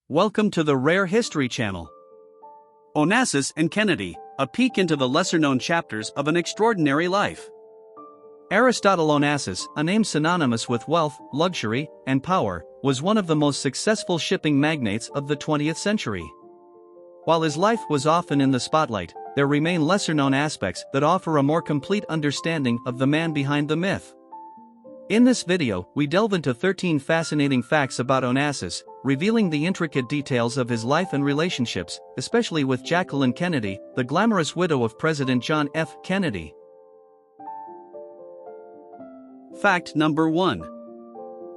Welcome to the Rare History Channel. Onassis and Kennedy, a peek into the lesser-known chapters of an extraordinary life. Aristotle Onassis, a name synonymous with wealth, luxury, and power, was one of the most successful shipping magnates of the 20th century. While his life was often in the spotlight, there remain lesser-known aspects that offer a more complete understanding of the man behind the myth. In this video, we delve into 13 fascinating facts about Onassis, revealing the intricate details of his life and relationships, especially with Jacqueline Kennedy, the glamorous widow of President John F. Kennedy. Fact number 1.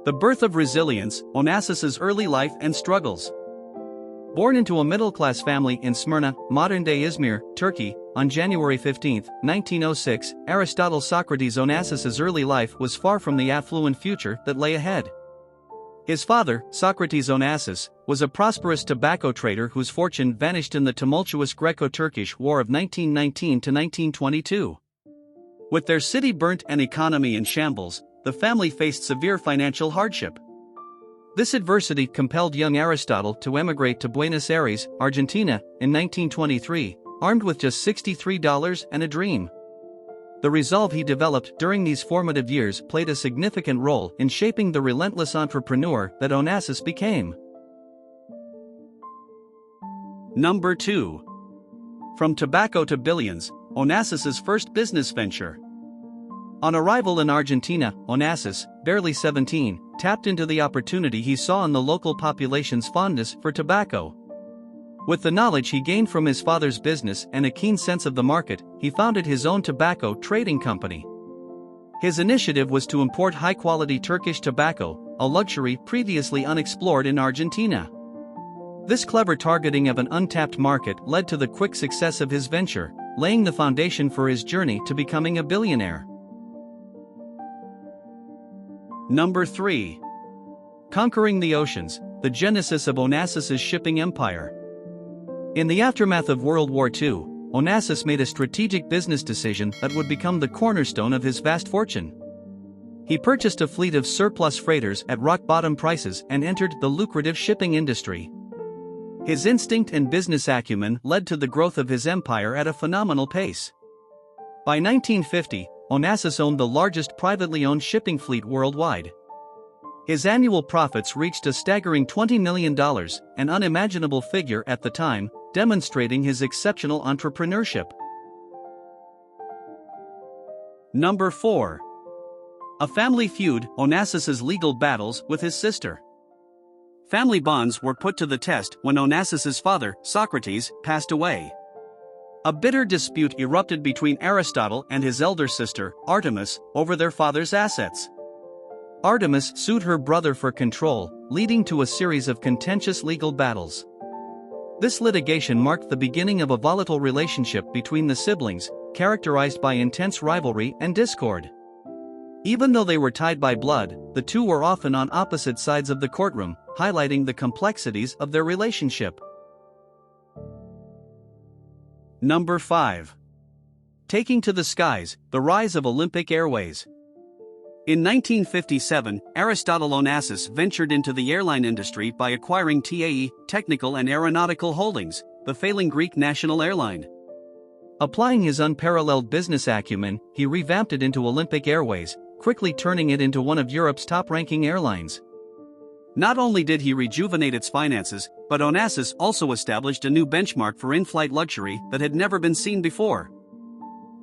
The birth of resilience, Onassis's early life and struggles. Born into a middle-class family in Smyrna, modern-day Izmir, Turkey, on January 15, 1906, Aristotle Socrates Onassis's early life was far from the affluent future that lay ahead. His father, Socrates Onassis, was a prosperous tobacco trader whose fortune vanished in the tumultuous Greco-Turkish War of 1919 to 1922. With their city burnt and economy in shambles, the family faced severe financial hardship. This adversity compelled young Aristotle to emigrate to Buenos Aires, Argentina, in 1923, armed with just $63 and a dream. The resolve he developed during these formative years played a significant role in shaping the relentless entrepreneur that Onassis became. Number 2. From tobacco to billions, Onassis's first business venture. On arrival in Argentina, Onassis, barely 17, tapped into the opportunity he saw in the local population's fondness for tobacco. With the knowledge he gained from his father's business and a keen sense of the market, he founded his own tobacco trading company. His initiative was to import high-quality Turkish tobacco, a luxury previously unexplored in Argentina. This clever targeting of an untapped market led to the quick success of his venture, laying the foundation for his journey to becoming a billionaire. Number 3. Conquering the oceans, the genesis of Onassis's shipping empire. In the aftermath of World War II, Onassis made a strategic business decision that would become the cornerstone of his vast fortune. He purchased a fleet of surplus freighters at rock-bottom prices and entered the lucrative shipping industry. His instinct and business acumen led to the growth of his empire at a phenomenal pace. By 1950, Onassis owned the largest privately owned shipping fleet worldwide. His annual profits reached a staggering $20 million, an unimaginable figure at the time, demonstrating his exceptional entrepreneurship. Number 4. A family feud, Onassis's legal battles with his sister. Family bonds were put to the test when Onassis's father, Socrates, passed away. A bitter dispute erupted between Aristotle and his elder sister, Artemis, over their father's assets. Artemis sued her brother for control, leading to a series of contentious legal battles. This litigation marked the beginning of a volatile relationship between the siblings, characterized by intense rivalry and discord. Even though they were tied by blood, the two were often on opposite sides of the courtroom, highlighting the complexities of their relationship. Number 5. Taking to the skies, the rise of Olympic Airways. In 1957, Aristotle Onassis ventured into the airline industry by acquiring TAE, Technical and Aeronautical Holdings, the failing Greek national airline. Applying his unparalleled business acumen, he revamped it into Olympic Airways, quickly turning it into one of Europe's top-ranking airlines. Not only did he rejuvenate its finances, but Onassis also established a new benchmark for in-flight luxury that had never been seen before.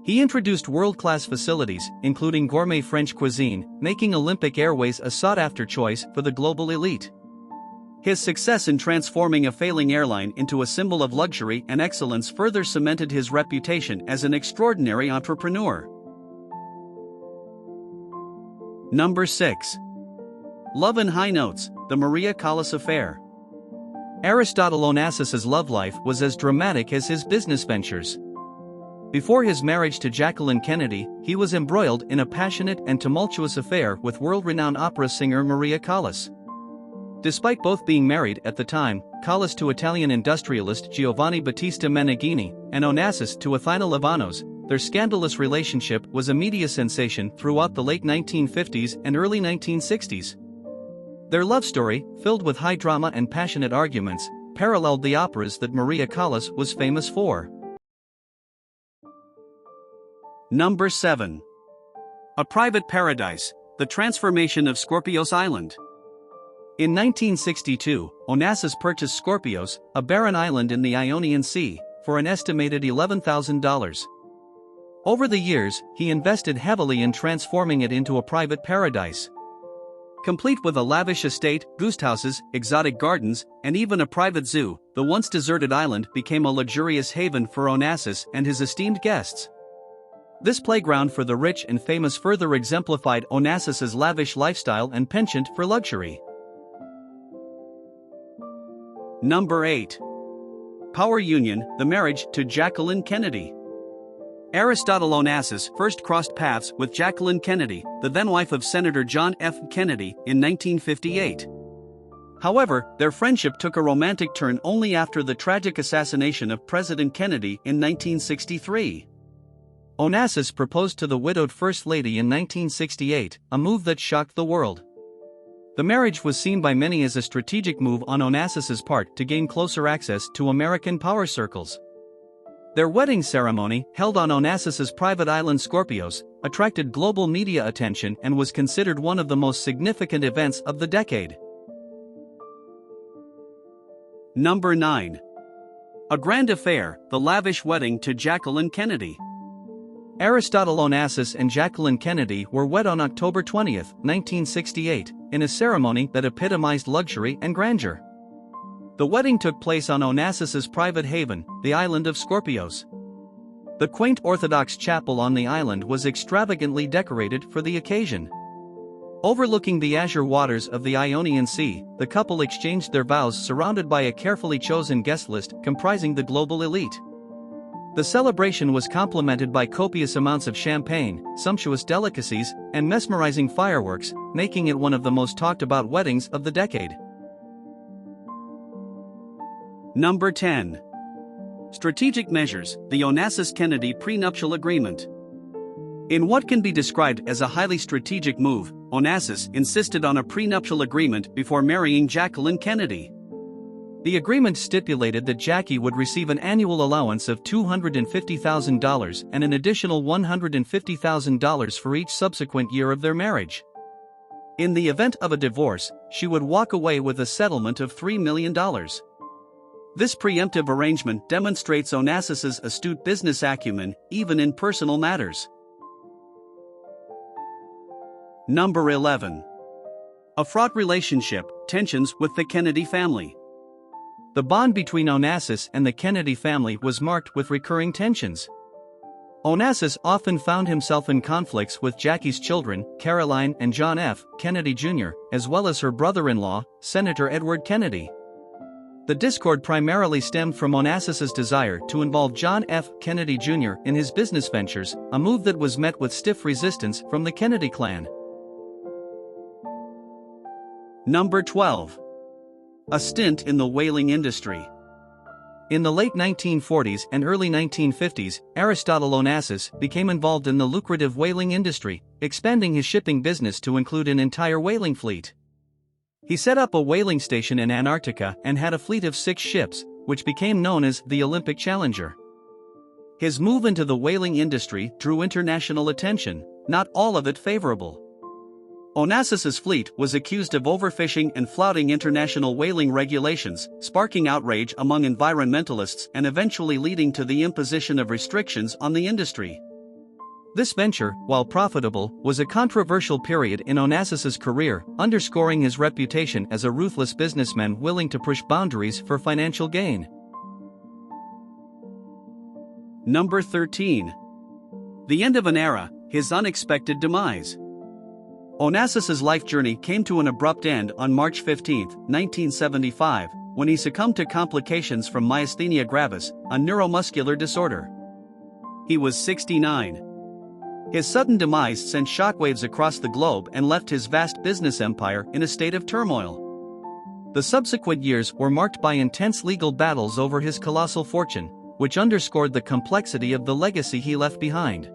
He introduced world-class facilities, including gourmet French cuisine, making Olympic Airways a sought-after choice for the global elite. His success in transforming a failing airline into a symbol of luxury and excellence further cemented his reputation as an extraordinary entrepreneur. Number 6. Love in high notes, the Maria Callas affair. Aristotle Onassis's love life was as dramatic as his business ventures. Before his marriage to Jacqueline Kennedy, he was embroiled in a passionate and tumultuous affair with world-renowned opera singer Maria Callas. Despite both being married at the time, Callas to Italian industrialist Giovanni Battista Meneghini, and Onassis to Athina Livanos, their scandalous relationship was a media sensation throughout the late 1950s and early 1960s. Their love story, filled with high drama and passionate arguments, paralleled the operas that Maria Callas was famous for. Number 7. A Private Paradise, The Transformation of Scorpios Island. In 1962, Onassis purchased Scorpios, a barren island in the Ionian Sea, for an estimated $11,000. Over the years, he invested heavily in transforming it into a private paradise. Complete with a lavish estate, guesthouses, exotic gardens, and even a private zoo, the once deserted island became a luxurious haven for Onassis and his esteemed guests. This playground for the rich and famous further exemplified Onassis's lavish lifestyle and penchant for luxury. Number 8. Power Union, the Marriage to Jacqueline Kennedy. Aristotle Onassis first crossed paths with Jacqueline Kennedy, the then wife of Senator John F. Kennedy, in 1958. However, their friendship took a romantic turn only after the tragic assassination of President Kennedy in 1963. Onassis proposed to the widowed First Lady in 1968, a move that shocked the world. The marriage was seen by many as a strategic move on Onassis's part to gain closer access to American power circles. Their wedding ceremony, held on Onassis's private island Scorpios, attracted global media attention and was considered one of the most significant events of the decade. Number 9. A Grand Affair, The Lavish Wedding to Jacqueline Kennedy. Aristotle Onassis and Jacqueline Kennedy were wed on October 20, 1968, in a ceremony that epitomized luxury and grandeur. The wedding took place on Onassis's private haven, the island of Scorpios. The quaint Orthodox chapel on the island was extravagantly decorated for the occasion. Overlooking the azure waters of the Ionian Sea, the couple exchanged their vows surrounded by a carefully chosen guest list comprising the global elite. The celebration was complemented by copious amounts of champagne, sumptuous delicacies, and mesmerizing fireworks, making it one of the most talked about weddings of the decade. Number 10. Strategic Measures, the Onassis-Kennedy Prenuptial Agreement. In what can be described as a highly strategic move, Onassis insisted on a prenuptial agreement before marrying Jacqueline Kennedy. The agreement stipulated that Jackie would receive an annual allowance of $250,000 and an additional $150,000 for each subsequent year of their marriage. In the event of a divorce, she would walk away with a settlement of $3 million. This preemptive arrangement demonstrates Onassis's astute business acumen, even in personal matters. Number 11. A fraught relationship, tensions with the Kennedy family. The bond between Onassis and the Kennedy family was marked with recurring tensions. Onassis often found himself in conflicts with Jackie's children, Caroline and John F. Kennedy Jr., as well as her brother-in-law, Senator Edward Kennedy. The discord primarily stemmed from Onassis's desire to involve John F. Kennedy Jr. in his business ventures, a move that was met with stiff resistance from the Kennedy clan. Number 12. A stint in the whaling industry. In the late 1940s and early 1950s, Aristotle Onassis became involved in the lucrative whaling industry, expanding his shipping business to include an entire whaling fleet. He set up a whaling station in Antarctica and had a fleet of 6 ships, which became known as the Olympic Challenger. His move into the whaling industry drew international attention, not all of it favorable. Onassis's fleet was accused of overfishing and flouting international whaling regulations, sparking outrage among environmentalists and eventually leading to the imposition of restrictions on the industry. This venture, while profitable, was a controversial period in Onassis's career, underscoring his reputation as a ruthless businessman willing to push boundaries for financial gain. Number 13. The end of an era, his unexpected demise. Onassis's life journey came to an abrupt end on March 15, 1975, when he succumbed to complications from myasthenia gravis, a neuromuscular disorder. He was 69. His sudden demise sent shockwaves across the globe and left his vast business empire in a state of turmoil. The subsequent years were marked by intense legal battles over his colossal fortune, which underscored the complexity of the legacy he left behind.